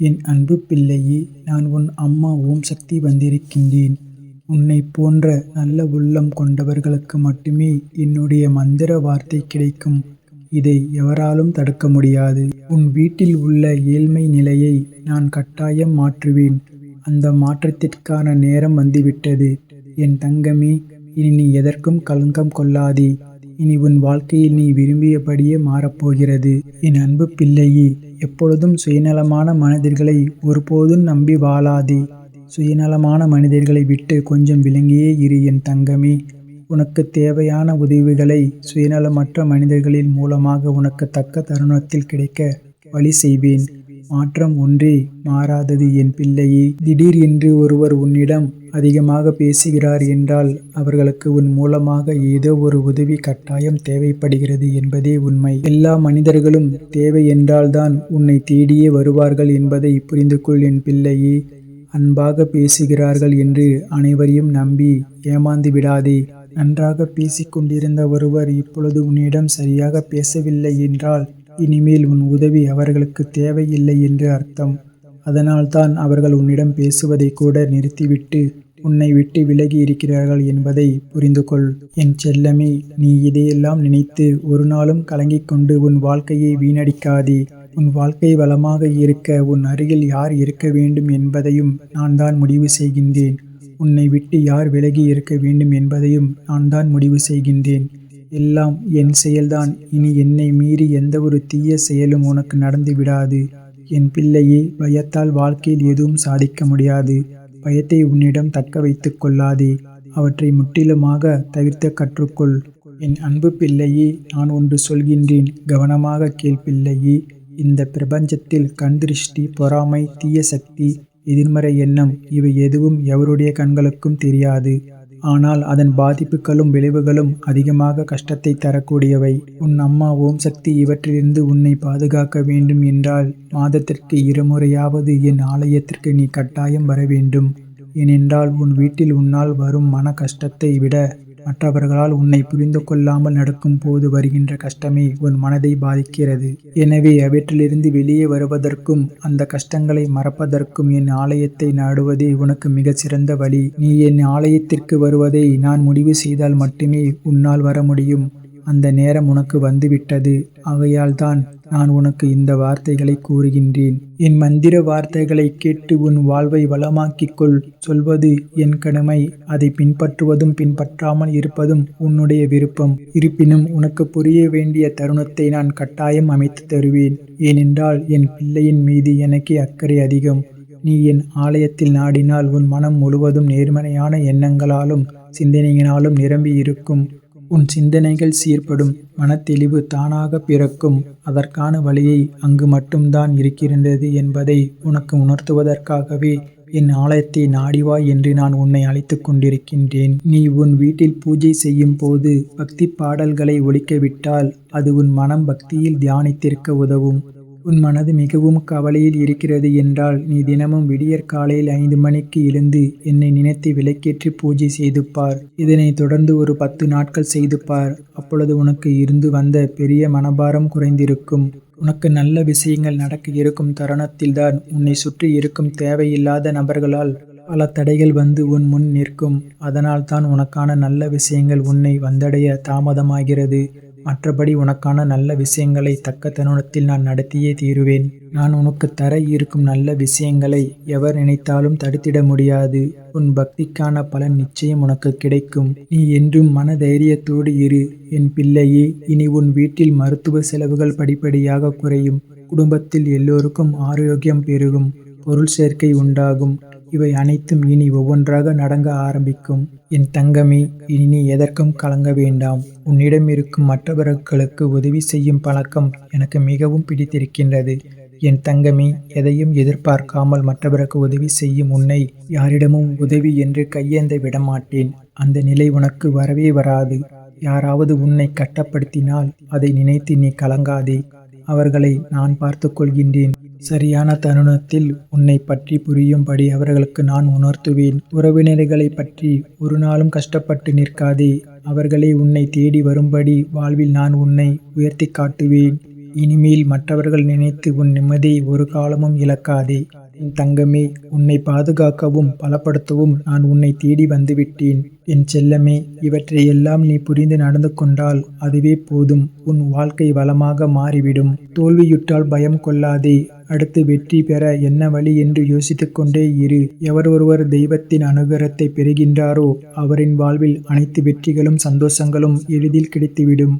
என் அன்பு பிள்ளையே, நான் உன் அம்மா ஓம் சக்தி வந்திருக்கின்றேன். உன்னைப் போன்ற நல்ல உள்ளம் கொண்டவர்களுக்கு மட்டுமே என்னுடைய மந்திர வார்த்தை கிடைக்கும். இதை எவராலும் தடுக்க முடியாது. உன் வீட்டில் உள்ள ஏழ்மை நிலையை நான் கட்டாயம் மாற்றுவேன். அந்த மாற்றத்திற்கான நேரம் வந்துவிட்டது. என் தங்கமே, இனி நீ எதற்கும் கலங்கம் கொள்ளாதே. இனி உன் வாழ்க்கையில் நீ விரும்பியபடியே மாறப்போகிறது. என் அன்பு பிள்ளையே, எப்பொழுதும் சுயநலமான மனிதர்களை ஒருபோதும் நம்பி வாழாதே. சுயநலமான மனிதர்களை விட்டு கொஞ்சம் விலகியே இரு என் தங்கமே. உனக்கு தேவையான உதவிகளை சுயநலமற்ற மனிதர்களின் மூலமாக உனக்கு தக்க தருணத்தில் கிடைக்க வழி செய்வேன். மாற்றம் ஒன்றே மாறாதது என் பிள்ளையே. திடீர் என்று ஒருவர் உன்னிடம் அதிகமாக பேசுகிறார் என்றால் அவர்களுக்கு உன் மூலமாக ஏதோ ஒரு உதவி கட்டாயம் தேவைப்படுகிறது என்பதே உண்மை. எல்லா மனிதர்களும் தேவை என்றால்தான் உன்னை தேடியே வருவார்கள் என்பதை புரிந்து கொள் என் பிள்ளையே. அன்பாக பேசுகிறார்கள் என்று அனைவரையும் நம்பி ஏமாந்து விடாதே. நன்றாக பேசிக்கொண்டிருந்த ஒருவர் இப்பொழுது உன்னிடம் சரியாக பேசவில்லை என்றால் இனிமேல் உன் உதவி அவர்களுக்கு தேவையில்லை என்று அர்த்தம். அதனால்தான் அவர்கள் உன்னிடம் பேசுவதை கூட நிறுத்திவிட்டு உன்னை விட்டு விலகி இருக்கிறார்கள் என்பதை புரிந்து கொள். என் செல்லமே, நீ இதையெல்லாம் நினைத்து ஒரு நாளும் கலங்கிக் கொண்டு உன் வாழ்க்கையை வீணடிக்காதே. உன் வாழ்க்கை வளமாக இருக்க உன் அருகில் யார் இருக்க வேண்டும் என்பதையும் நான் தான் முடிவு செய்கின்றேன். உன்னை விட்டு யார் விலகி இருக்க வேண்டும் என்பதையும் நான் தான் முடிவு செய்கின்றேன். எல்லாம் என் செயல்தான். இனி என்னை மீறி எந்த ஒரு தீய செயலும் உனக்கு நடந்து விடாது. என் பிள்ளையே, பயத்தால் வாழ்க்கையில் எதுவும் சாதிக்க முடியாது. பயத்தை உன்னிடம் தக்க வைத்துக் கொள்ளாதே. அவற்றை முற்றிலுமாக தவிர்த்து கற்றுக்கொள். என் அன்பு பிள்ளையே, நான் ஒன்று சொல்கின்றேன், கவனமாக கேள் பிள்ளையே. இந்த பிரபஞ்சத்தில் கண் திருஷ்டி, பொறாமை, தீய சக்தி, எதிர்மறை எண்ணம் இவை எதுவும் எவருடைய கண்களுக்கும் தெரியாது. ஆனால் அதன் பாதிப்புகளும் விளைவுகளும் அதிகமாக கஷ்டத்தை தரக்கூடியவை. உன் அம்மா ஓம் சக்தி இவற்றிலிருந்து உன்னை பாதுகாக்க வேண்டும் என்றால் மாதத்திற்கு 2 முறையாவது என் ஆலயத்திற்கு நீ கட்டாயம் வர வேண்டும். ஏனென்றால் உன் வீட்டில் உன்னால் வரும் மன கஷ்டத்தை விட மற்றவர்களால் உன்னை புரிந்து கொள்ளாமல் நடக்கும் போது வருகின்ற கஷ்டமே உன் மனதை பாதிக்கிறது. எனவே அவற்றிலிருந்து வெளியே வருவதற்கும் அந்த கஷ்டங்களை மறப்பதற்கும் என் ஆலயத்தை நாடுவதே உனக்கு மிகச்சிறந்த வழி. நீ என் ஆலயத்திற்கு வருவதை நான் முடிவு செய்தால் மட்டுமே உன்னால் வர முடியும். அந்த நேரம் உனக்கு வந்துவிட்டது. ஆகையால் தான் நான் உனக்கு இந்த வார்த்தைகளை கூறுகின்றேன். என் மந்திர வார்த்தைகளை கேட்டு உன் வாழ்வை வளமாக்கிக் கொள். சொல்வது என் கடமை. அதை பின்பற்றுவதும் பின்பற்றாமல் இருப்பதும் உன்னுடைய விருப்பம். இருப்பினும் உனக்கு புரிய வேண்டிய தருணத்தை நான் கட்டாயம் அமைத்து தருவேன். ஏனென்றால் என் பிள்ளையின் மீது எனக்கே அக்கறை அதிகம். நீ என் ஆலயத்தில் நாடினால் உன் மனம் முழுவதும் நேர்மறையான எண்ணங்களாலும் சிந்தனையினாலும் நிரம்பி இருக்கும். உன் சிந்தனைகள் சீர்படும். மனத்தெளிவு தானாக பிறக்கும். அதற்கான வழியை அங்கு மட்டும்தான் இருக்கின்றது என்பதை உனக்கு உணர்த்துவதற்காகவே என் ஆலயத்தை நாடிவா என்று நான் உன்னை அழைத்து கொண்டிருக்கின்றேன். நீ உன் வீட்டில் பூஜை செய்யும் போது பக்தி பாடல்களை ஒலிக்கவிட்டால் அது உன் மனம் பக்தியில் தியானித்திருக்க உதவும். உன் மனது மிகவும் கவலையில் இருக்கிறது என்றால் நீ தினமும் விடியற் காலையில் 5 மணிக்கு எழுந்து என்னை நினைத்து விளக்கேற்றி பூஜை செய்து பார். இதனை தொடர்ந்து ஒரு 10 நாட்கள் செய்து பார். அப்பொழுது உனக்கு இருந்து வந்த பெரிய மனபாரம் குறைந்திருக்கும். உனக்கு நல்ல விஷயங்கள் நடக்க இருக்கும் தருணத்தில்தான் உன்னை சுற்றி இருக்கும் தேவையில்லாத நபர்களால் பல தடைகள் வந்து உன் முன் நிற்கும். அதனால் தான் உனக்கான நல்ல விஷயங்கள் உன்னை வந்தடைய தாமதமாகிறது. மற்றபடி உனக்கான நல்ல விஷயங்களை தக்க தருணத்தில் நான் நடத்தியே தீருவேன். நான் உனக்கு தர இருக்கும் நல்ல விஷயங்களை எவர் நினைத்தாலும் தடுத்திட முடியாது. உன் பக்திக்கான பலன் நிச்சயம் உனக்கு கிடைக்கும். நீ என்றும் மன தைரியத்தோடு இரு என் பிள்ளையே. இனி உன் வீட்டில் மருத்துவ செலவுகள் படிப்படியாக குறையும். குடும்பத்தில் எல்லோருக்கும் ஆரோக்கியம் பெருகும். பொருள் சேர்க்கை உண்டாகும். இவை அனைத்தும் இனி ஒவ்வொன்றாக நடங்க ஆரம்பிக்கும். என் தங்கமே, இனி நீ எதற்கும் கலங்க வேண்டாம். உன்னிடம் இருக்கும் மற்றவர்களுக்கு உதவி செய்யும் பழக்கம் எனக்கு மிகவும் பிடித்திருக்கின்றது. என் தங்கமே, எதையும் எதிர்பார்க்காமல் மற்றவருக்கு உதவி செய்யும் உன்னை யாரிடமும் உதவி என்று கையேந்த விடமாட்டேன். அந்த நிலை உனக்கு வரவே வராது. யாராவது உன்னை கட்டப்படுத்தினால் அதை நினைத்து நீ கலங்காதே. அவர்களை நான் பார்த்து கொள்கின்றேன். சரியான தருணத்தில் உன்னை பற்றி புரியும்படி அவர்களுக்கு நான் உணர்த்துவேன். உறவினர்களை பற்றி ஒரு நாளும் கஷ்டப்பட்டு நிற்காதே. அவர்களே உன்னை தேடி வரும்படி வாழ்வில் நான் உன்னை உயர்த்தி காட்டுவேன். இனிமேல் மற்றவர்கள் நினைத்து உன் நிம்மதியை ஒரு காலமும் இழக்காதே. என் தங்கமே, உன்னை பாதுகாக்கவும் பலப்படுத்தவும் நான் உன்னை தேடி வந்துவிட்டேன். என் செல்லமே, இவற்றையெல்லாம் நீ புரிந்து நடந்து கொண்டால் அதுவே போதும். உன் வாழ்க்கை வளமாக மாறிவிடும். தோல்வியுற்றால் பயம் கொள்ளாதே. அடுத்து வெற்றி பெற என்ன வழி என்று யோசித்துக் கொண்டே இரு. எவர் ஒருவர் தெய்வத்தின் அனுகிரகத்தை பெறுகின்றாரோ அவரின் வாழ்வில் அனைத்து வெற்றிகளும் சந்தோஷங்களும் எளிதில் கிடைத்துவிடும்.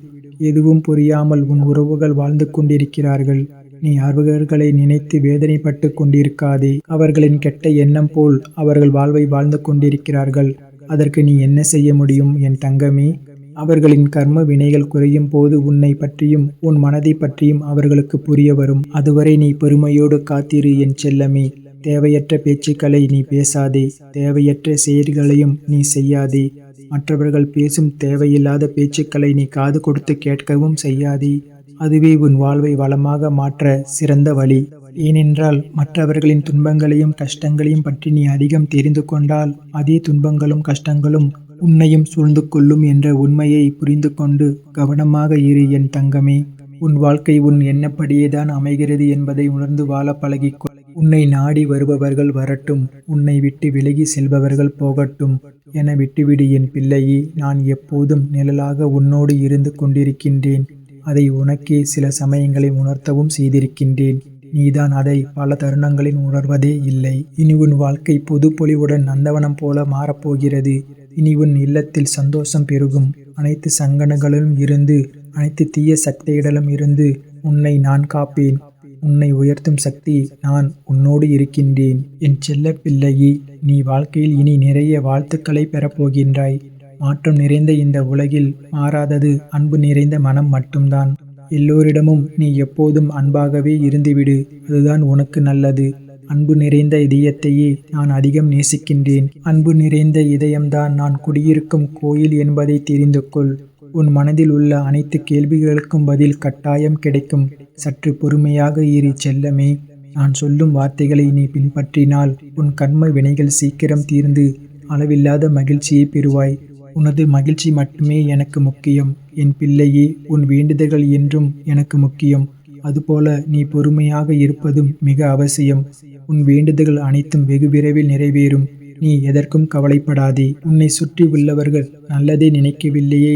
எதுவும் புரியாமல் உன் உறவுகள் வாழ்ந்து கொண்டிருக்கிறார்கள். நீ அவர்களை நினைத்து வேதனைப்பட்டு கொண்டிருக்காதே. அவர்களின் கெட்ட எண்ணம் போல் அவர்கள் வாழ்வை வாழ்ந்து கொண்டிருக்கிறார்கள். அதற்கு நீ என்ன செய்ய முடியும் என் தங்கமே? அவர்களின் கர்ம வினைகள் குறையும் போது உன்னை பற்றியும் உன் மனதை பற்றியும் அவர்களுக்கு புரிய வரும். அதுவரை நீ பொறுமையோடு காத்திரு என் செல்லமே. தேவையற்ற பேச்சுக்களை நீ பேசாதே. தேவையற்ற செயல்களையும் நீ செய்யாதே. மற்றவர்கள் பேசும் தேவையில்லாத பேச்சுக்களை நீ காது கொடுத்து கேட்கவும் செய்யாதே. அதுவே உன் வாழ்வை வளமாக மாற்ற சிறந்த வழி. ஏனென்றால் மற்றவர்களின் துன்பங்களையும் கஷ்டங்களையும் பற்றி நீ அதிகம் தெரிந்து கொண்டால் அதே துன்பங்களும் கஷ்டங்களும் உன்னையும் சூழ்ந்து கொள்ளும் என்ற உண்மையை புரிந்து கொண்டு கவனமாக இரு என் தங்கமே. உன் வாழ்க்கை உன் எண்ணப்படியேதான் அமைகிறது என்பதை உணர்ந்து வாழ பழகிக்கொள். உன்னை நாடி வருபவர்கள் வரட்டும், உன்னை விட்டு விலகி செல்பவர்கள் போகட்டும் என விட்டுவிடு என் பிள்ளையே. நான் எப்போதும் நிழலாக உன்னோடு இருந்து கொண்டிருக்கின்றேன். அதை உனக்கே சில சமயங்களை உணர்த்தவும் செய்திருக்கின்றேன். நீதான் அதை பல தருணங்களில் உணர்வதே இல்லை. இனி உன் வாழ்க்கை புது பொலிவுடன் நந்தவனம் போல மாறப்போகிறது. இனி உன் இல்லத்தில் சந்தோஷம் பெருகும். அனைத்து சங்கடங்களிலும் இருந்து, அனைத்து தீய சக்திகளிலும் இருந்து உன்னை நான் காப்பேன். உன்னை உயர்த்தும் சக்தி நான் உன்னோடு இருக்கின்றேன். என் செல்ல பிள்ளையே, நீ வாழ்க்கையில் இனி நிறைய வாழ்த்துக்களை பெறப்போகின்றாய். மாற்றம் நிறைந்த இந்த உலகில் மாறாதது அன்பு நிறைந்த மனம் மட்டும்தான். எல்லோரிடமும் நீ எப்போதும் அன்பாகவே இருந்துவிடு. அதுதான் உனக்கு நல்லது. அன்பு நிறைந்த இதயத்தையே நான் அதிகம் நேசிக்கின்றேன். அன்பு நிறைந்த இதயம்தான் நான் குடியிருக்கும் கோயில் என்பதை தெரிந்து கொள். உன் மனதில் உள்ள அனைத்து கேள்விகளுக்கும் பதில் கட்டாயம் கிடைக்கும். சற்று பொறுமையாக இரு செல்லமே. நான் சொல்லும் வார்த்தைகளை நீ பின்பற்றினால் உன் கர்ம வினைகள் சீக்கிரம் தீர்ந்து அளவில்லாத மகிழ்ச்சியை பெறுவாய். உனது மகிழ்ச்சி மட்டுமே எனக்கு முக்கியம் என் பிள்ளையே. உன் வேண்டுதல்கள் என்றும் எனக்கு முக்கியம். அதுபோல நீ பொறுமையாக இருப்பதும் மிக அவசியம். உன் வேண்டுதல்கள் அனைத்தும் வெகு விரைவில் நிறைவேறும். நீ எதற்கும் கவலைப்படாதே. உன்னை சுற்றி உள்ளவர்கள் நல்லதே நினைக்கவில்லையே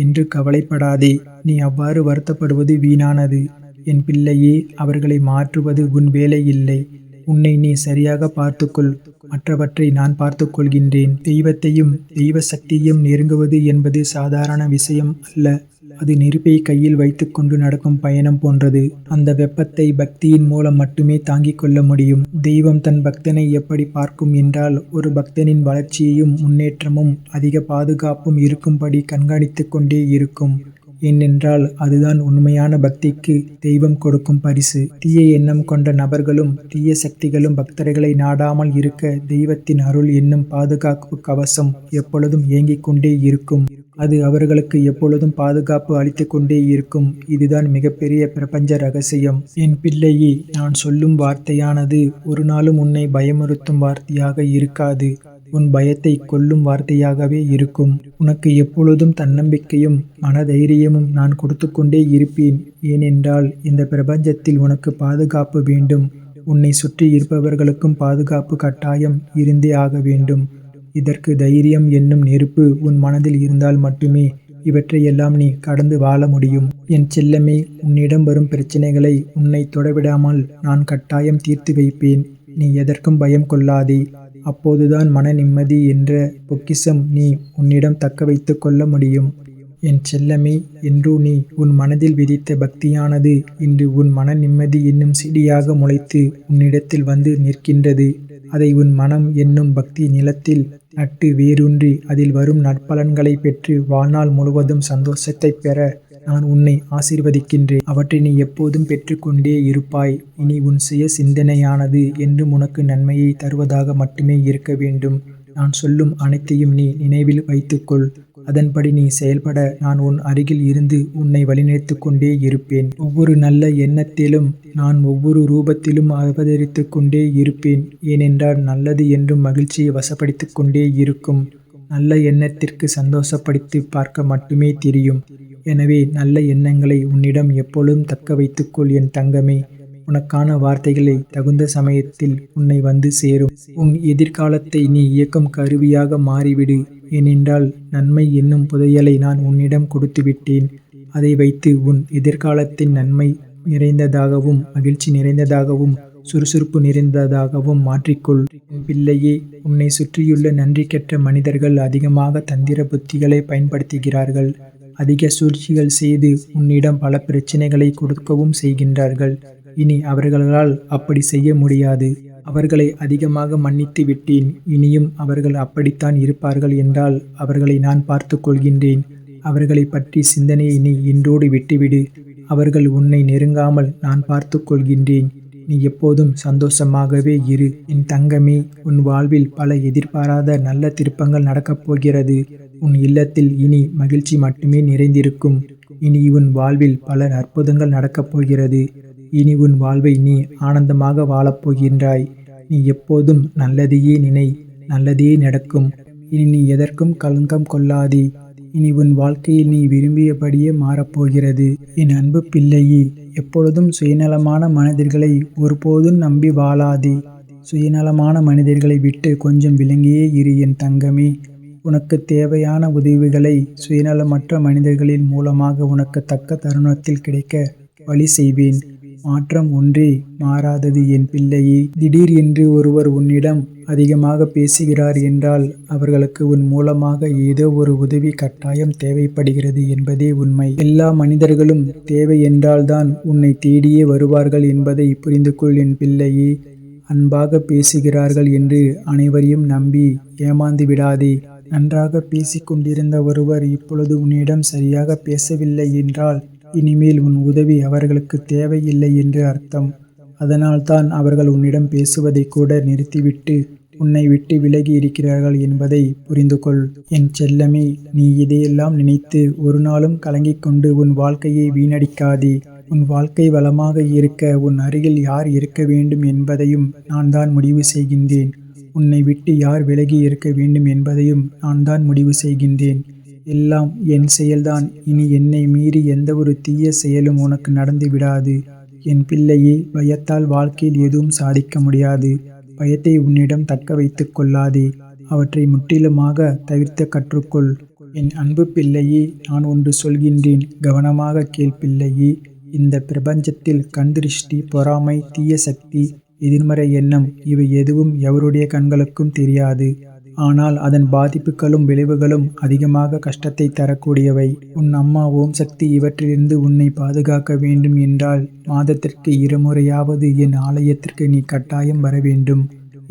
என்று கவலைப்படாதே. நீ அவ்வாறு வருத்தப்படுவது வீணானது என் பிள்ளையே. அவர்களை மாற்றுவது உன் வேலை இல்லை. உன்னை நீ சரியாக பார்த்துக்கொள். மற்றவற்றை நான் பார்த்துக் கொள்கின்றேன். தெய்வத்தையும் தெய்வ சக்தியையும் நெருங்குவது என்பது சாதாரண விஷயம் அல்ல. அது நெருப்பை கையில் வைத்துக்கொண்டு நடக்கும் பயணம் போன்றது. அந்த வெப்பத்தை பக்தியின் மூலம் மட்டுமே தாங்கிக் கொள்ள முடியும். தெய்வம் தன் பக்தனை எப்படி பார்க்கும் என்றால், ஒரு பக்தனின் வளர்ச்சியையும் முன்னேற்றமும் அதிக பாதுகாப்பும் இருக்கும்படி கண்காணித்து கொண்டே இருக்கும். ஏனென்றால் அதுதான் உண்மையான பக்திக்கு தெய்வம் கொடுக்கும் பரிசு. தீய எண்ணம் கொண்ட நபர்களும் தீய சக்திகளும் பக்தர்களை நாடாமல் இருக்க தெய்வத்தின் அருள் என்னும் பாதுகாப்பு கவசம் எப்பொழுதும் இயங்கிக் கொண்டே இருக்கும். அது அவர்களுக்கு எப்பொழுதும் பாதுகாப்பு அளித்து கொண்டே இருக்கும். இதுதான் மிகப்பெரிய பிரபஞ்ச ரகசியம். என் பிள்ளையே, நான் சொல்லும் வார்த்தையானது ஒரு நாளும் உன்னை பயமுறுத்தும் வார்த்தையாக இருக்காது. உன் பயத்தை கொல்லும் வார்த்தையாகவே இருக்கும். உனக்கு எப்பொழுதும் தன்னம்பிக்கையும் மனதைரியமும் நான் கொடுத்து கொண்டே இருப்பேன். ஏனென்றால் இந்த பிரபஞ்சத்தில் உனக்கு பாதுகாப்பு வேண்டும். உன்னை சுற்றி இருப்பவர்களுக்கும் பாதுகாப்பு கட்டாயம் இருந்தே ஆக வேண்டும். இதற்கு தைரியம் என்னும் நெருப்பு உன் மனதில் இருந்தால் மட்டுமே இவற்றையெல்லாம் நீ கடந்து வாழ முடியும். என் செல்லமே, உன்னிடம் வரும் பிரச்சனைகளை உன்னை தொடவிடாமல் நான் கட்டாயம் தீர்த்து வைப்பேன். நீ எதற்கும் பயம் கொள்ளாதே. அப்போதுதான் மன நிம்மதி என்ற பொக்கிஷம் நீ உன்னிடம் தக்க வைத்து கொள்ள முடியும். என் செல்லமே, என்று நீ உன் மனதில் விதித்த பக்தியானது இன்று உன் மன நிம்மதி என்னும் செடியாக முளைத்து உன்னிடத்தில் வந்து நிற்கின்றது. அதை உன் மனம் என்னும் பக்தி நிலத்தில் நட்டு வேரூன்றி அதில் வரும் நற்பலன்களை பெற்று வாழ்நாள் முழுவதும் சந்தோஷத்தை பெற நான் உன்னை ஆசீர்வதிக்கின்றேன். அவற்றை நீ எப்போதும் பெற்றுக்கொண்டே இருப்பாய். இனி உன் சுய சிந்தனையானது என்றும் உனக்கு நன்மையை தருவதாக மட்டுமே இருக்க வேண்டும். நான் சொல்லும் அனைத்தையும் நீ நினைவில் வைத்துக்கொள். அதன்படி நீ செயல்பட நான் உன் அருகில் இருந்து உன்னை வழிநடத்தி கொண்டே இருப்பேன். ஒவ்வொரு நல்ல எண்ணத்திலும் நான் ஒவ்வொரு ரூபத்திலும் அவதரித்து கொண்டே இருப்பேன். ஏனென்றால் நல்லது என்றும் மகிழ்ச்சியை வசப்படுத்தி கொண்டே இருக்கும். நல்ல எண்ணத்திற்கு சந்தோஷப்படுத்தி பார்க்க மட்டுமே தெரியும். எனவே நல்ல எண்ணங்களை உன்னிடம் எப்பொழுதும் தக்க வைத்துக்கொள் என் தங்கமே. உனக்கான வார்த்தைகளை தகுந்த சமயத்தில் உன்னை வந்து சேரும். உன் எதிர்காலத்தை நீ இயக்கும் கருவியாக மாறிவிடு. ஏனென்றால் நன்மை என்னும் புதையலை நான் உன்னிடம் கொடுத்துவிட்டேன். அதை வைத்து உன் எதிர்காலத்தின் நன்மை நிறைந்ததாகவும் மகிழ்ச்சி நிறைந்ததாகவும் சுறுசுறுப்பு நிறைந்ததாகவும் மாற்றிக்கொள். என் பிள்ளையே, உன்னை சுற்றியுள்ள நன்றி கெட்ட மனிதர்கள் அதிகமாக தந்திர புத்திகளை பயன்படுத்துகிறார்கள். அதிக சூழ்ச்சிகள் செய்து உன்னிடம் பல பிரச்சனைகளை கொடுக்கவும் செய்கின்றார்கள். இனி அவர்களால் அப்படி செய்ய முடியாது. அவர்களை அதிகமாக மன்னித்து விட்டேன். இனியும் அவர்கள் அப்படித்தான் இருப்பார்கள் என்றால் அவர்களை நான் பார்த்து கொள்கின்றேன். அவர்களை பற்றி சிந்தனையை நீ இன்றோடு விட்டுவிடு. அவர்கள் உன்னை நெருங்காமல் நான் பார்த்து கொள்கின்றேன். நீ எப்போதும் சந்தோஷமாகவே இரு என் தங்கமே. உன் வாழ்வில் பல எதிர்பாராத நல்ல திருப்பங்கள் நடக்கப் போகிறது. உன் இல்லத்தில் இனி மகிழ்ச்சி மட்டுமே நிறைந்திருக்கும். இனி உன் வாழ்வில் பல அற்புதங்கள் நடக்கப் போகிறது. இனி உன் வாழ்வை நீ ஆனந்தமாக வாழப்போகின்றாய். நீ எப்போதும் நல்லதையே நினை, நல்லதே நடக்கும். இனி நீ எதற்கும் கலங்கம் கொள்ளாதே. இனி உன் வாழ்க்கையில் நீ விரும்பியபடியே மாறப்போகிறது. என் அன்பு பிள்ளையே, எப்பொழுதும் சுயநலமான மனிதர்களை ஒருபோதும் நம்பி வாழாதே. சுயநலமான மனிதர்களை விட்டு கொஞ்சம் விலகியே இரு என் தங்கமே. உனக்கு தேவையான உதவிகளை சுயநலமற்ற மனிதர்களின் மூலமாக உனக்கு தக்க தருணத்தில் கிடைக்க வழி செய்வேன். மாற்றம் ஒன்றே மாறாதது என் பிள்ளையே. திடீர் என்று ஒருவர் உன்னிடம் அதிகமாக பேசுகிறார் என்றால் அவர்களுக்கு உன் மூலமாக ஏதோ ஒரு உதவி கட்டாயம் தேவைப்படுகிறது என்பதே உண்மை. எல்லா மனிதர்களும் தேவை என்றால்தான் உன்னை தேடியே வருவார்கள் என்பதை புரிந்து கொள் என் பிள்ளையே. அன்பாக பேசுகிறார்கள் என்று அனைவரையும் நம்பி ஏமாந்து விடாதே. நன்றாக பேசிக்கொண்டிருந்த ஒருவர் இப்பொழுது உன்னிடம் சரியாக பேசவில்லை என்றால் இனிமேல் உன் உதவி அவர்களுக்கு தேவையில்லை என்று அர்த்தம். அதனால்தான் அவர்கள் உன்னிடம் பேசுவதை கூட நிறுத்திவிட்டு உன்னை விட்டு விலகி இருக்கிறார்கள் என்பதை புரிந்து கொள். என் செல்லமே, நீ இதையெல்லாம் நினைத்து ஒரு நாளும் கலங்கிக் கொண்டு உன் வாழ்க்கையை வீணடிக்காதே. உன் வாழ்க்கை வளமாக இருக்க உன் அருகில் யார் இருக்க வேண்டும் என்பதையும் நான் தான் முடிவு செய்கின்றேன். உன்னை விட்டு யார் விலகி இருக்க வேண்டும் என்பதையும் நான் தான் முடிவு செய்கின்றேன். எல்லாம் என் செயல்தான். இனி என்னை மீறி எந்த ஒரு தீய செயலும் உனக்கு நடந்து விடாது. என் பிள்ளையே, பயத்தால் வாழ்க்கையில் எதுவும் சாதிக்க முடியாது. பயத்தை உன்னிடம் தக்க வைத்துக் கொள்ளாதே. அவற்றை முற்றிலுமாக தவிர்த்து கற்றுக்கொள். என் அன்பு பிள்ளையே, நான் ஒன்று சொல்கின்றேன், கவனமாக கேள் பிள்ளையே. இந்த பிரபஞ்சத்தில் கண்திருஷ்டி, பொறாமை, தீய சக்தி, எதிர்மறை எண்ணம் இவை எதுவும் எவருடைய கண்களுக்கும் தெரியாது. ஆனால் அதன் பாதிப்புகளும் விளைவுகளும் அதிகமாக கஷ்டத்தை தரக்கூடியவை. உன் அம்மா ஓம் சக்தி இவற்றிலிருந்து உன்னை பாதுகாக்க வேண்டும் என்றால் மாதத்திற்கு 2 முறையாவது என் ஆலயத்திற்கு நீ கட்டாயம் வர வேண்டும்.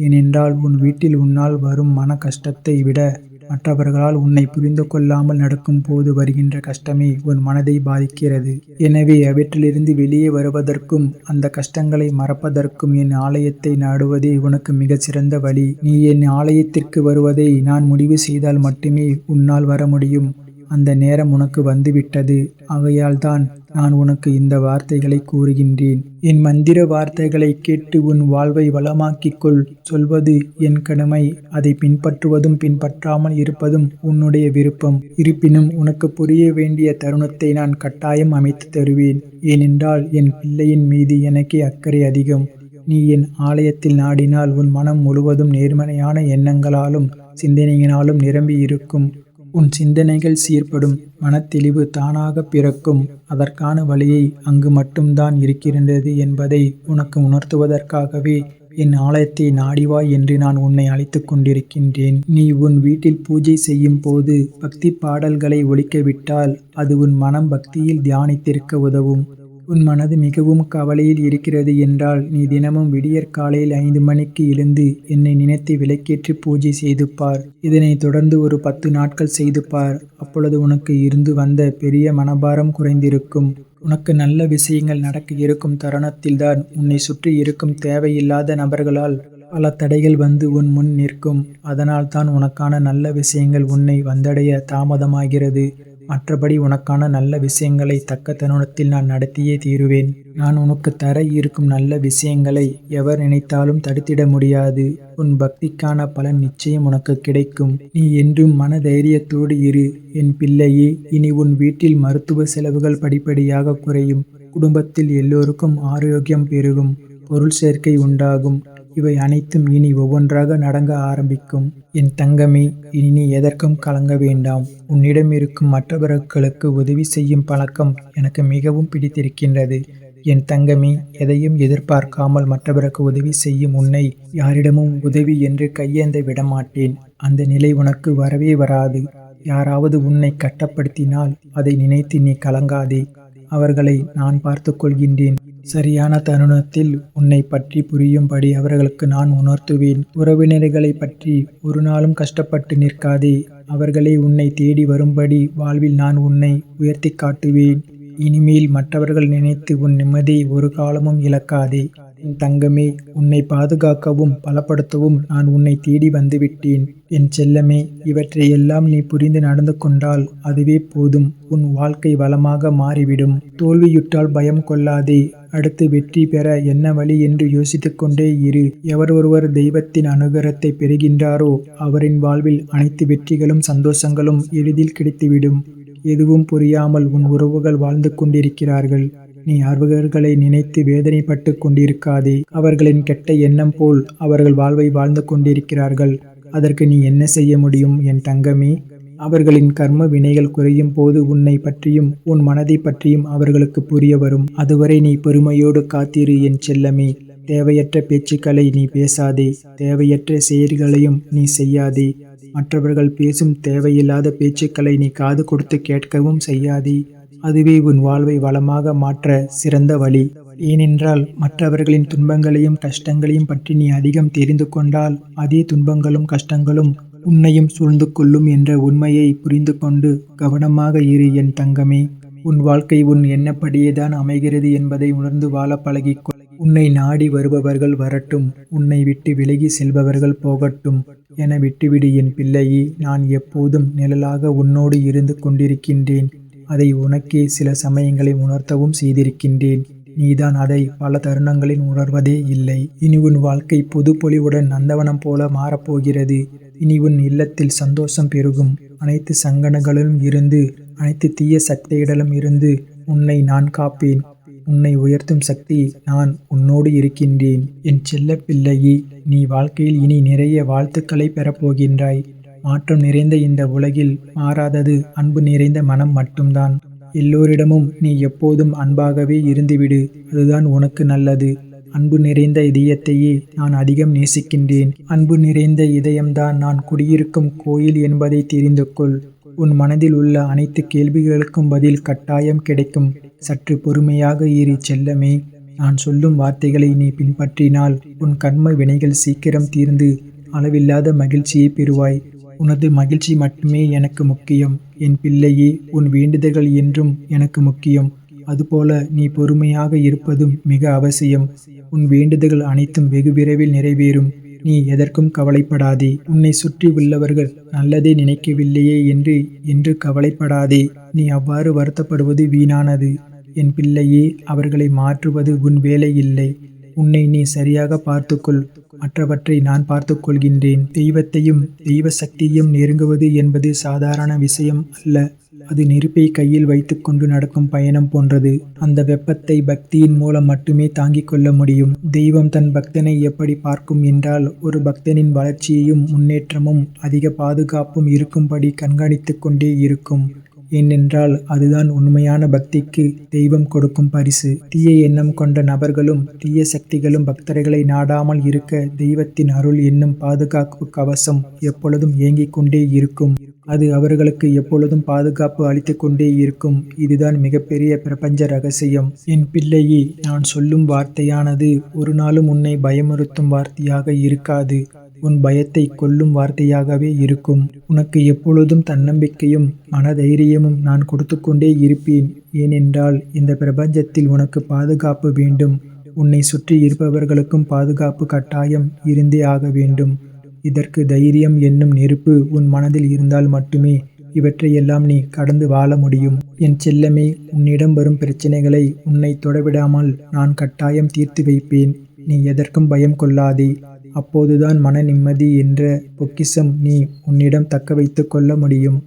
ஏனென்றால் உன் வீட்டில் உன்னால் வரும் மன கஷ்டத்தை விட மற்றவர்களால் உன்னை புரிந்து கொள்ளாமல் நடக்கும் போது வருகின்ற கஷ்டமே உன் மனதை பாதிக்கிறது. எனவே அவற்றிலிருந்து வெளியே வருவதற்கும் அந்த கஷ்டங்களை மறப்பதற்கும் என் ஆலயத்தை நாடுவதே உனக்கு மிகச்சிறந்த வழி. நீ என் ஆலயத்திற்கு வருவதை நான் முடிவு செய்தால் மட்டுமே உன்னால் வர முடியும். அந்த நேரம் உனக்கு வந்துவிட்டது. ஆகையால் தான் நான் உனக்கு இந்த வார்த்தைகளை கூறுகின்றேன். என் மந்திர வார்த்தைகளை கேட்டு உன் வாழ்வை வளமாக்கிக் கொள். சொல்வது என் கடமை. அதை பின்பற்றுவதும் பின்பற்றாமல் இருப்பதும் உன்னுடைய விருப்பம். இருப்பினும் உனக்கு புரிய வேண்டிய தருணத்தை நான் கட்டாயம் அமைத்து தருவேன். ஏனென்றால் என் பிள்ளையின் மீது எனக்கே அக்கறை அதிகம். நீ என் ஆலயத்தில் நாடினால் உன் மனம் முழுவதும் நேர்மறையான எண்ணங்களாலும் சிந்தனையினாலும் நிரம்பி இருக்கும். உன் சிந்தனைகள் சீர்படும். மனத்தெளிவு தானாக பிறக்கும். அதற்கான வழியை அங்கு மட்டும்தான் இருக்கின்றது என்பதை உனக்கு உணர்த்துவதற்காகவே என் ஆலயத்தை நாடிவாய் என்று நான் உன்னை அழைத்து கொண்டிருக்கின்றேன். நீ உன் வீட்டில் பூஜை செய்யும் போது பக்தி பாடல்களை ஒலிக்கவிட்டால் அது உன் மனம் பக்தியில் தியானித்திருக்க உதவும். உன் மனது மிகவும் கவலையில் இருக்கிறது என்றால் நீ தினமும் விடியற் காலையில் 5 மணிக்கு எழுந்து என்னை நினைத்து விளக்கேற்றி பூஜை செய்து பார். இதனை தொடர்ந்து ஒரு 10 நாட்கள் செய்து பார். அப்பொழுது உனக்கு இருந்து வந்த பெரிய மனபாரம் குறைந்திருக்கும். உனக்கு நல்ல விஷயங்கள் நடக்க இருக்கும் தருணத்தில்தான் உன்னை சுற்றி இருக்கும் தேவையில்லாத நபர்களால் பல தடைகள் வந்து உன் முன் நிற்கும். அதனால் தான் உனக்கான நல்ல விஷயங்கள் உன்னை வந்தடைய தாமதமாகிறது. மற்றபடி உனக்கான நல்ல விஷயங்களை தக்க தருணத்தில் நான் நடத்தியே தீருவேன். நான் உனக்கு தர இருக்கும் நல்ல விஷயங்களை எவர் நினைத்தாலும் தடுத்திட முடியாது. உன் பக்திக்கான பலன் நிச்சயம் உனக்கு கிடைக்கும். நீ என்றும் மன தைரியத்தோடு இரு என் பிள்ளையே. இனி உன் வீட்டில் மருத்துவ செலவுகள் படிப்படியாக குறையும். குடும்பத்தில் எல்லோருக்கும் ஆரோக்கியம் பெருகும். பொருள் சேர்க்கை உண்டாகும். இவை அனைத்தும் இனி ஒவ்வொன்றாக நடங்க ஆரம்பிக்கும். என் தங்கமே, இனி நீ எதற்கும் கலங்க வேண்டாம். உன்னிடம் இருக்கும் மற்றவர்களுக்கு உதவி செய்யும் பழக்கம் எனக்கு மிகவும் பிடித்திருக்கின்றது. என் தங்கமே, எதையும் எதிர்பார்க்காமல் மற்றவருக்கு உதவி செய்யும் உன்னை யாரிடமும் உதவி என்று கையேந்த விடமாட்டேன். அந்த நிலை உனக்கு வரவே வராது. யாராவது உன்னை கட்டப்படுத்தினால் அதை நினைத்து நீ கலங்காதே. அவர்களை நான் பார்த்துக் கொள்கின்றேன். சரியான தருணத்தில் உன்னை பற்றி புரியும்படி அவர்களுக்கு நான் உணர்த்துவேன். உறவினர்களை பற்றி ஒரு நாளும் கஷ்டப்பட்டு நிற்காதே. அவர்களே உன்னை தேடி வரும்படி வாழ்வில் நான் உன்னை உயர்த்தி காட்டுவேன். இனிமேல் மற்றவர்கள் நினைத்து உன் நிம்மதியை ஒரு காலமும் இழக்காதே. என் தங்கமே, உன்னை பாதுகாக்கவும் பலப்படுத்தவும் நான் உன்னை தேடி வந்துவிட்டேன். என் செல்லமே, இவற்றையெல்லாம் நீ புரிந்து நடந்து கொண்டால் அதுவே போதும். உன் வாழ்க்கை வளமாக மாறிவிடும். தோல்வியுற்றால் பயம் கொள்ளாதே. அடுத்து வெற்றி பெற என்ன வழி என்று யோசித்துக் கொண்டே இரு. எவர் ஒருவர் தெய்வத்தின் அனுகிரகத்தை பெறுகின்றாரோ அவரின் வாழ்வில் அனைத்து வெற்றிகளும் சந்தோஷங்களும் எளிதில் கிடைத்துவிடும். எதுவும் புரியாமல் உன் உறவுகள் வாழ்ந்து கொண்டிருக்கிறார்கள். நீ அவர்களை நினைத்து வேதனைப்பட்டு கொண்டிருக்காதே. அவர்களின் கெட்ட எண்ணம் போல் அவர்கள் வாழ்வை வாழ்ந்து கொண்டிருக்கிறார்கள். அதற்கு நீ என்ன செய்ய முடியும் என் தங்கமே? அவர்களின் கர்ம வினைகள் குறையும் போது உன்னை பற்றியும் உன் மனதை பற்றியும் அவர்களுக்கு புரிய வரும். அதுவரை நீ பொறுமையோடு காத்திரு என் செல்லமே. தேவையற்ற பேச்சுக்களை நீ பேசாதே. தேவையற்ற செயல்களையும் நீ செய்யாதே. மற்றவர்கள் பேசும் தேவையில்லாத பேச்சுக்களை நீ காது கொடுத்து கேட்கவும் செய்யாதே. அதுவே உன் வாழ்வை வளமாக மாற்ற சிறந்த வழி. ஏனென்றால் மற்றவர்களின் துன்பங்களையும் கஷ்டங்களையும் பற்றி நீ அதிகம் தெரிந்து கொண்டால் அதே துன்பங்களும் கஷ்டங்களும் உன்னையும் சூழ்ந்து கொள்ளும் என்ற உண்மையை புரிந்து கொண்டு கவனமாக இரு என் தங்கமே. உன் வாழ்க்கை உன் எண்ணப்படியேதான் அமைகிறது என்பதை உணர்ந்து வாழ பழகிக்கொள். உன்னை நாடி வருபவர்கள் வரட்டும், உன்னை விட்டு விலகி செல்பவர்கள் போகட்டும் என விட்டுவிடு என் பிள்ளையே. நான் எப்போதும் நிழலாக உன்னோடு இருந்து கொண்டிருக்கின்றேன். அதை உனக்கே சில சமயங்களை உணர்த்தவும் செய்திருக்கின்றேன். நீதான் அதை பல தருணங்களில் உணர்வதே இல்லை. இனி உன் வாழ்க்கை புது பொலிவுடன் நந்தவனம் போல மாறப்போகிறது. இனி உன் இல்லத்தில் சந்தோஷம் பெருகும். அனைத்து சங்கடங்களிலும் இருந்து, அனைத்து தீய சக்திகளிலும் இருந்து உன்னை நான் காப்பேன். உன்னை உயர்த்தும் சக்தி நான் உன்னோடு இருக்கின்றேன். என் செல்ல பிள்ளையே, நீ வாழ்க்கையில் இனி நிறைய வாழ்த்துக்களை பெறப்போகின்றாய். மாற்றம் நிறைந்த இந்த உலகில் மாறாதது அன்பு நிறைந்த மனம் மட்டும்தான். எல்லோரிடமும் நீ எப்போதும் அன்பாகவே இருந்துவிடு. அதுதான் உனக்கு நல்லது. அன்பு நிறைந்த இதயத்தையே நான் அதிகம் நேசிக்கின்றேன். அன்பு நிறைந்த இதயம்தான் நான் குடியிருக்கும் கோயில் என்பதை தெரிந்து கொள். உன் மனதில் உள்ள அனைத்து கேள்விகளுக்கும் பதில் கட்டாயம் கிடைக்கும். சற்று பொறுமையாக இரு செல்லமே. நான் சொல்லும் வார்த்தைகளை நீ பின்பற்றினால் உன் கர்ம வினைகள் சீக்கிரம் தீர்ந்து அளவில்லாத மகிழ்ச்சியை பெறுவாய். உனது மகிழ்ச்சி மட்டுமே எனக்கு முக்கியம் என் பிள்ளையே. உன் வேண்டுதல்கள் என்றும் எனக்கு முக்கியம். அதுபோல நீ பொறுமையாக இருப்பதும் மிக அவசியம். உன் வேண்டுதல்கள் அனைத்தும் வெகு விரைவில் நிறைவேறும். நீ எதற்கும் கவலைப்படாதே. உன்னை சுற்றி உள்ளவர்கள் நல்லதே நினைக்கவில்லையே என்று கவலைப்படாதே. நீ அவ்வாறு வருத்தப்படுவது வீணானது என் பிள்ளையே. அவர்களை மாற்றுவது உன் வேலை இல்லை. உன்னை நீ சரியாக பார்த்துக்கொள். மற்றவற்றை நான் பார்த்துக் கொள்கின்றேன். தெய்வத்தையும் தெய்வ சக்தியையும் நெருங்குவது என்பது சாதாரண விஷயம் அல்ல. அது நெருப்பை கையில் வைத்துக்கொண்டு நடக்கும் பயணம் போன்றது. அந்த வெப்பத்தை பக்தியின் மூலம் மட்டுமே தாங்கிக் கொள்ள முடியும். தெய்வம் தன் பக்தனை எப்படி பார்க்கும் என்றால், ஒரு பக்தனின் வளர்ச்சியையும் முன்னேற்றமும் அதிக பாதுகாப்பும் இருக்கும்படி கண்காணித்து கொண்டே இருக்கும். ஏனென்றால் அதுதான் உண்மையான பக்திக்கு தெய்வம் கொடுக்கும் பரிசு. தீய எண்ணம் கொண்ட நபர்களும் தீய சக்திகளும் பக்தர்களை நாடாமல் இருக்க தெய்வத்தின் அருள் என்னும் பாதுகாப்பு கவசம் எப்பொழுதும் இயங்கிக் கொண்டே இருக்கும். அது அவர்களுக்கு எப்பொழுதும் பாதுகாப்பு அளித்து கொண்டே இருக்கும். இதுதான் மிகப்பெரிய பிரபஞ்ச ரகசியம். என் பிள்ளையே, நான் சொல்லும் வார்த்தையானது ஒரு நாளும் உன்னை பயமுறுத்தும் வார்த்தையாக இருக்காது. உன் பயத்தை கொல்லும் வார்த்தையாகவே இருக்கும். உனக்கு எப்பொழுதும் தன்னம்பிக்கையும் மனதைரியமும் நான் கொடுத்து கொண்டே இருப்பேன். ஏனென்றால் இந்த பிரபஞ்சத்தில் உனக்கு பாதுகாப்பு வேண்டும். உன்னை சுற்றி இருப்பவர்களுக்கும் பாதுகாப்பு கட்டாயம் இருந்தே ஆக வேண்டும். இதற்கு தைரியம் என்னும் நெருப்பு உன் மனதில் இருந்தால் மட்டுமே இவற்றையெல்லாம் நீ கடந்து வாழ முடியும். என் செல்லமே, உன்னிடம் வரும் பிரச்சனைகளை உன்னை தொடவிடாமல் நான் கட்டாயம் தீர்த்து வைப்பேன். நீ எதற்கும் பயம் கொள்ளாதே. அப்போதுதான் மன நிம்மதி என்ற பொக்கிஷம் நீ உன்னிடம் தக்க வைத்துக் கொள்ள முடியும்.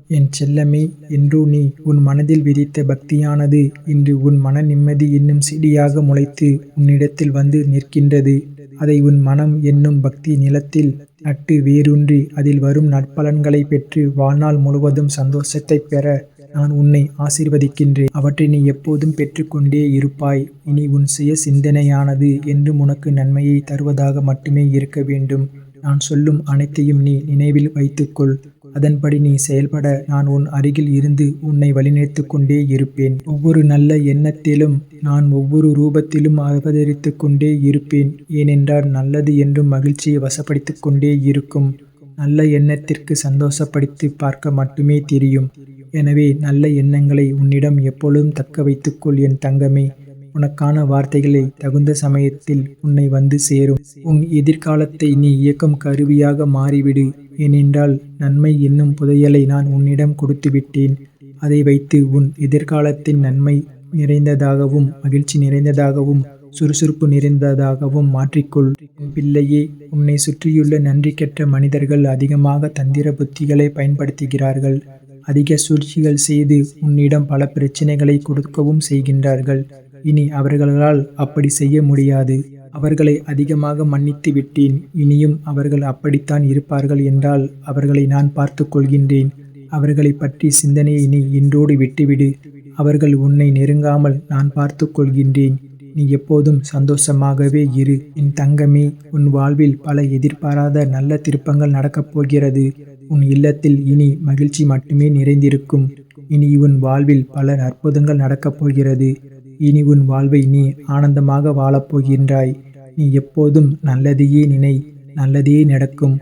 என் செல்லமே, என்றோ நீ உன் மனதில் விதைத்த பக்தியானது இன்று உன் மன நிம்மதி என்னும் செடியாக முளைத்து உன்னிடத்தில் வந்து நிற்கின்றது. அதை உன் மனம் என்னும் பக்தி நிலத்தில் நட்டு வேரூன்றி அதில் வரும் நற்பலன்களை பெற்று வாழ்நாள் முழுவதும் சந்தோஷத்தைப் பெற நான் உன்னை ஆசீர்வதிக்கின்றேன். அவற்றை நீ எப்போதும் பெற்றுக்கொண்டே இருப்பாய். இனி உன் சுய சிந்தனையானது என்றும் உனக்கு நன்மையை தருவதாக மட்டுமே இருக்க வேண்டும். நான் சொல்லும் அனைத்தையும் நீ நினைவில் வைத்துக்கொள். அதன்படி நீ செயல்பட நான் உன் அருகில் இருந்து உன்னை வழிநடத்திக் கொண்டே இருப்பேன். ஒவ்வொரு நல்ல எண்ணத்திலும் நான் ஒவ்வொரு ரூபத்திலும் அவதரித்துக் கொண்டே இருப்பேன். ஏனென்றால் நல்லது என்றும் மகிழ்ச்சியை வசப்படுத்திக் கொண்டே இருக்கும். நல்ல எண்ணத்திற்கு சந்தோஷப்படுத்தி பார்க்க மட்டுமே தெரியும். எனவே நல்ல எண்ணங்களை உன்னிடம் எப்பொழுதும் தக்க வைத்துக்கொள் என் தங்கமே. உனக்கான வார்த்தைகளை தகுந்த சமயத்தில் உன்னை வந்து சேரும். உன் எதிர்காலத்தை நீ இயக்கும் கருவியாக மாறிவிடு. ஏனென்றால் நன்மை என்னும் புதையலை நான் உன்னிடம் கொடுத்துவிட்டேன். அதை வைத்து உன் எதிர்காலத்தின் நன்மை நிறைந்ததாகவும் மகிழ்ச்சி நிறைந்ததாகவும் சுறுசுறுப்பு நிறைந்ததாகவும் மாற்றிக்கொள். உன் பிள்ளையே, உன்னை சுற்றியுள்ள நன்றி கெட்ட மனிதர்கள் அதிகமாக தந்திர புத்திகளை பயன்படுத்துகிறார்கள். அதிக சூழ்ச்சிகள் செய்து உன்னிடம் பல பிரச்சனைகளை கொடுக்கவும் செய்கின்றார்கள். இனி அவர்களால் அப்படி செய்ய முடியாது. அவர்களை அதிகமாக மன்னித்து விட்டேன். இனியும் அவர்கள் அப்படித்தான் இருப்பார்கள் என்றால் அவர்களை நான் பார்த்து கொள்கின்றேன். அவர்களை பற்றி சிந்தனையை நீ இன்றோடு விட்டுவிடு. அவர்கள் உன்னை நெருங்காமல் நான் பார்த்து கொள்கின்றேன். நீ எப்போதும் சந்தோஷமாகவே இரு. என் தங்கமே, உன் வாழ்வில் பல எதிர்பாராத நல்ல திருப்பங்கள் நடக்கப் போகிறது. உன் இல்லத்தில் இனி மகிழ்ச்சி மட்டுமே நிறைந்திருக்கும். இனி உன் வாழ்வில் பல அற்புதங்கள் நடக்கப் போகிறது. இனி உன் வாழ்வை நீ ஆனந்தமாக வாழப்போகின்றாய். நீ எப்போதும் நல்லதையே நினை, நல்லதே நடக்கும்.